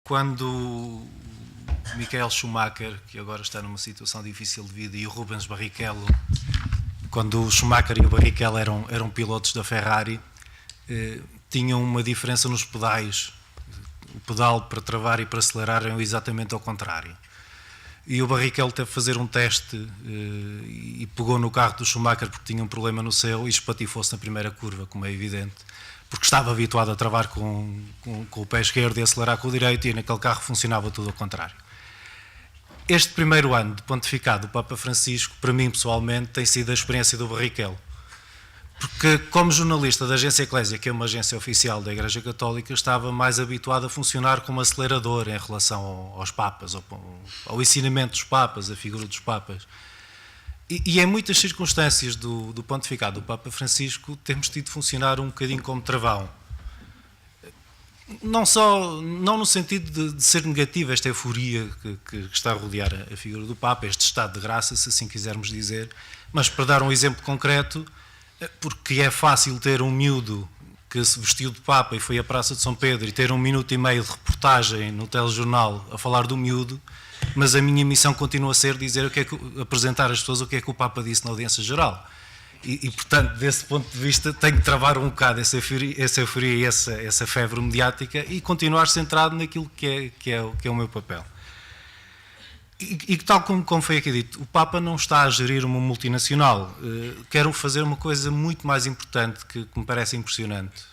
Quando o Michael Schumacher, que agora está numa situação difícil de vida, e o Rubens Barrichello, quando o Schumacher e o Barrichello eram pilotos da Ferrari, tinham uma diferença nos pedais. O pedal para travar e para acelerar eram exatamente ao contrário. E o Barrichello teve que fazer um teste e pegou no carro do Schumacher porque tinha um problema no seu e espatifou-se na primeira curva, como é evidente, porque estava habituado a travar com o pé esquerdo e acelerar com o direito, e naquele carro funcionava tudo ao contrário. Este primeiro ano de pontificado do Papa Francisco, para mim pessoalmente, tem sido a experiência do Barrichello. Porque, como jornalista da Agência Eclésia, que é uma agência oficial da Igreja Católica, estava mais habituado a funcionar como acelerador em relação aos Papas, ao ensinamento dos Papas, a figura dos Papas. E em muitas circunstâncias do pontificado do Papa Francisco, temos tido de funcionar um bocadinho como travão. Não no sentido de ser negativa esta euforia que está a rodear a figura do Papa, este estado de graça, se assim quisermos dizer, mas para dar um exemplo concreto, porque é fácil ter um miúdo que se vestiu de Papa e foi à Praça de São Pedro e ter 1 minuto e meio de reportagem no telejornal a falar do miúdo, mas a minha missão continua a ser dizer apresentar às pessoas o que é que o Papa disse na audiência geral. E portanto, desse ponto de vista, tenho que travar um bocado essa euforia e essa febre mediática e continuar centrado naquilo que é o meu papel. E tal como foi aqui dito, o Papa não está a gerir uma multinacional. Quero fazer uma coisa muito mais importante que me parece impressionante.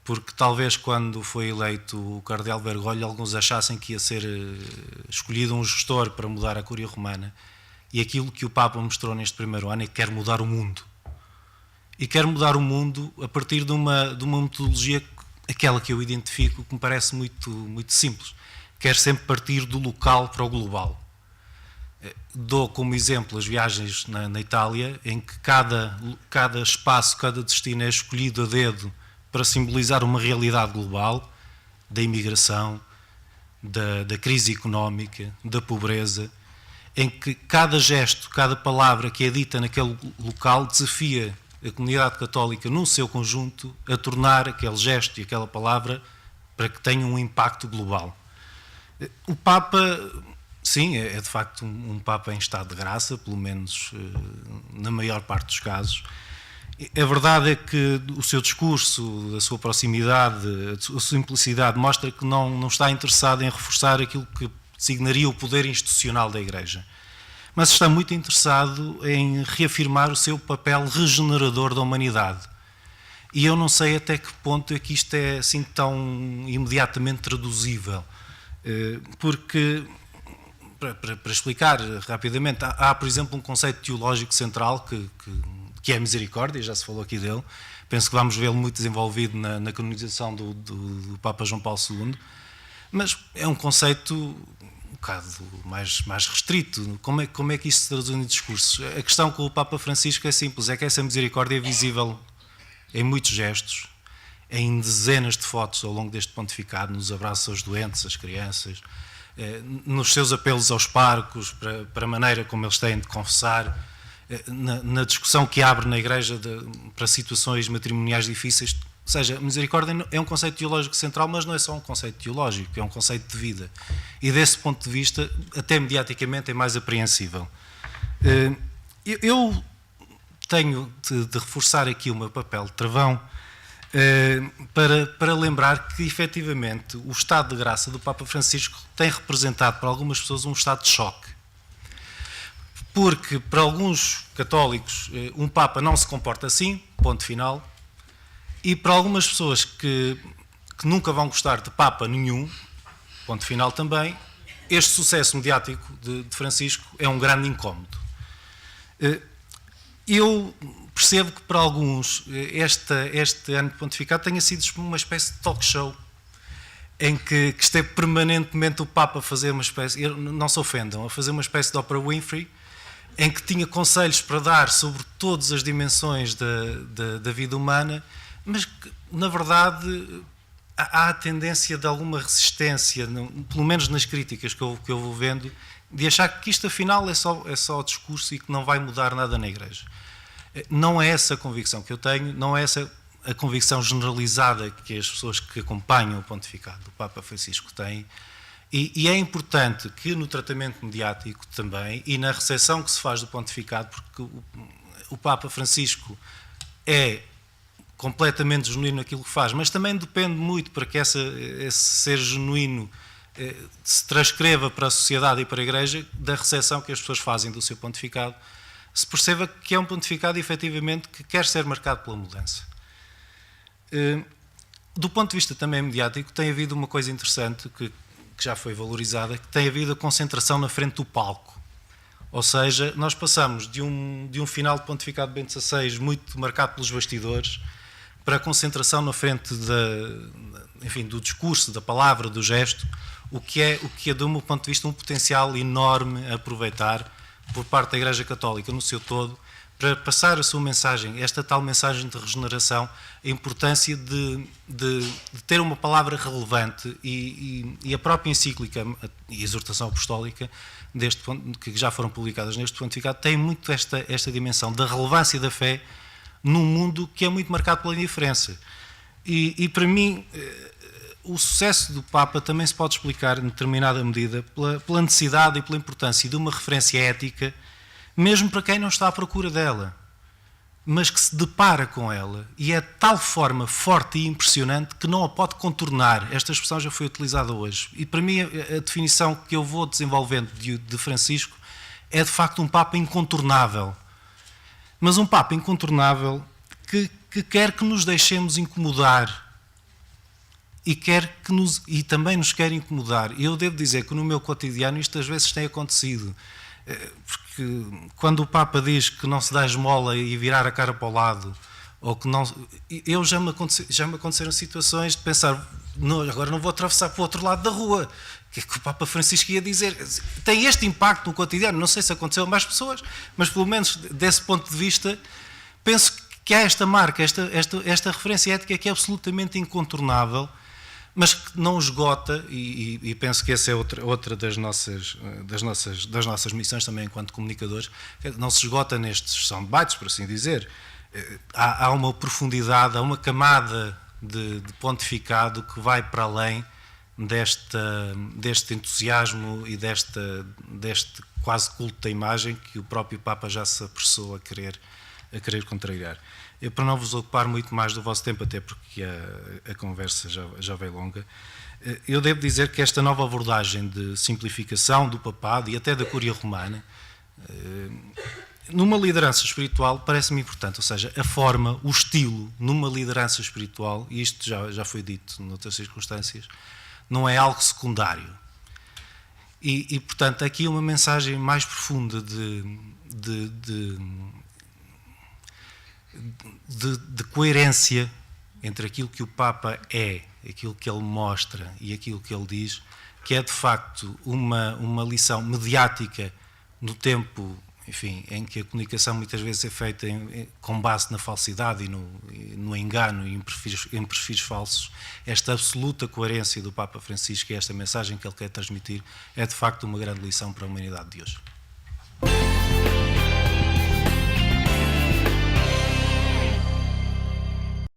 Porque talvez quando foi eleito o Cardeal Bergoglio, alguns achassem que ia ser escolhido um gestor para mudar a Cúria Romana. E aquilo que o Papa mostrou neste primeiro ano é que quer mudar o mundo. E quer mudar o mundo a partir de uma metodologia, aquela que eu identifico, que me parece muito, muito simples. Quer sempre partir do local para o global. Dou como exemplo as viagens na Itália, em que cada espaço, cada destino é escolhido a dedo para simbolizar uma realidade global, da imigração, da crise económica, da pobreza, em que cada gesto, cada palavra que é dita naquele local desafia a comunidade católica no seu conjunto a tornar aquele gesto e aquela palavra para que tenham um impacto global. O Papa, sim, é de facto um Papa em estado de graça, pelo menos na maior parte dos casos. A verdade é que o seu discurso, a sua proximidade, a sua simplicidade mostra que não está interessado em reforçar aquilo que designaria o poder institucional da Igreja, mas está muito interessado em reafirmar o seu papel regenerador da humanidade. E eu não sei até que ponto é que isto é assim tão imediatamente traduzível, porque, para explicar rapidamente, há, por exemplo, um conceito teológico central que é a misericórdia, já se falou aqui dele, penso que vamos vê-lo muito desenvolvido na canonização do Papa João Paulo II, mas é um conceito um bocado mais restrito. Como é que isto se traduz em discursos? A questão com o Papa Francisco é simples, é que essa misericórdia é visível em muitos gestos, em dezenas de fotos ao longo deste pontificado, nos abraços aos doentes, às crianças, nos seus apelos aos parcos, para a maneira como eles têm de confessar, na discussão que abre na Igreja para situações matrimoniais difíceis. Ou seja, a misericórdia é um conceito teológico central, mas não é só um conceito teológico, é um conceito de vida. E desse ponto de vista, até mediaticamente, é mais apreensível. Eu tenho de reforçar aqui o meu papel de travão para lembrar que, efetivamente, o estado de graça do Papa Francisco tem representado para algumas pessoas um estado de choque. Porque, para alguns católicos, um Papa não se comporta assim, ponto final. E para algumas pessoas que nunca vão gostar de Papa nenhum, ponto final também, este sucesso mediático de Francisco é um grande incómodo. Eu percebo que para alguns este ano de pontificado tenha sido uma espécie de talk show, em que esteve permanentemente o Papa a fazer uma espécie, não se ofendam, a fazer uma espécie de Oprah Winfrey, em que tinha conselhos para dar sobre todas as dimensões da vida humana, mas que, na verdade, há a tendência de alguma resistência, pelo menos nas críticas que eu vou vendo, de achar que isto afinal é só discurso e que não vai mudar nada na Igreja. Não é essa a convicção que eu tenho, não é essa a convicção generalizada que as pessoas que acompanham o pontificado do Papa Francisco têm. E é importante que no tratamento mediático também, e na recepção que se faz do pontificado, porque o Papa Francisco é completamente genuíno naquilo que faz, mas também depende muito para que esse ser genuíno se transcreva para a sociedade e para a Igreja, da recepção que as pessoas fazem do seu pontificado, se perceba que é um pontificado efetivamente que quer ser marcado pela mudança. Do ponto de vista também mediático, tem havido uma coisa interessante que já foi valorizada, que tem havido a concentração na frente do palco. Ou seja, nós passamos de um final de pontificado de Bento XVI muito marcado pelos bastidores para a concentração na frente do discurso, da palavra, do gesto, o que é, do meu ponto de vista, um potencial enorme a aproveitar por parte da Igreja Católica no seu todo, para passar a sua mensagem, esta tal mensagem de regeneração, a importância de ter uma palavra relevante e a própria encíclica e exortação apostólica que já foram publicadas neste pontificado tem muito esta dimensão da relevância da fé num mundo que é muito marcado pela indiferença. E para mim, o sucesso do Papa também se pode explicar, em determinada medida, pela necessidade e pela importância de uma referência ética, mesmo para quem não está à procura dela, mas que se depara com ela, e é de tal forma forte e impressionante que não a pode contornar. Esta expressão já foi utilizada hoje. E para mim, a definição que eu vou desenvolvendo de Francisco é, de facto, um Papa incontornável. Mas um Papa incontornável que quer que nos deixemos incomodar e também nos quer incomodar. E eu devo dizer que no meu cotidiano isto às vezes tem acontecido. Porque quando o Papa diz que não se dá esmola e virar a cara para o lado, ou que não, já me aconteceram situações de pensar, não, agora não vou atravessar para o outro lado da rua. O que é que o Papa Francisco ia dizer? Tem este impacto no cotidiano, não sei se aconteceu a mais pessoas, mas pelo menos desse ponto de vista, penso que há esta marca, esta referência ética que é absolutamente incontornável, mas que não esgota, e penso que essa é outra das nossas missões também enquanto comunicadores, não se esgota nestes soundbites, por assim dizer. Há uma profundidade, há uma camada de pontificado que vai para além deste entusiasmo e deste quase culto da imagem que o próprio Papa já se apressou a querer contrariar. Eu, para não vos ocupar muito mais do vosso tempo, até porque a conversa já veio longa, eu devo dizer que esta nova abordagem de simplificação do papado e até da Cúria Romana, numa liderança espiritual, parece-me importante. Ou seja, a forma, o estilo, numa liderança espiritual, e isto já foi dito noutras circunstâncias, não é algo secundário. E portanto, aqui uma mensagem mais profunda de coerência entre aquilo que o Papa é, aquilo que ele mostra e aquilo que ele diz, que é de facto uma lição mediática no tempo, enfim, em que a comunicação muitas vezes é feita com base na falsidade e no engano e em perfis falsos. Esta absoluta coerência do Papa Francisco e esta mensagem que ele quer transmitir é de facto uma grande lição para a humanidade de hoje.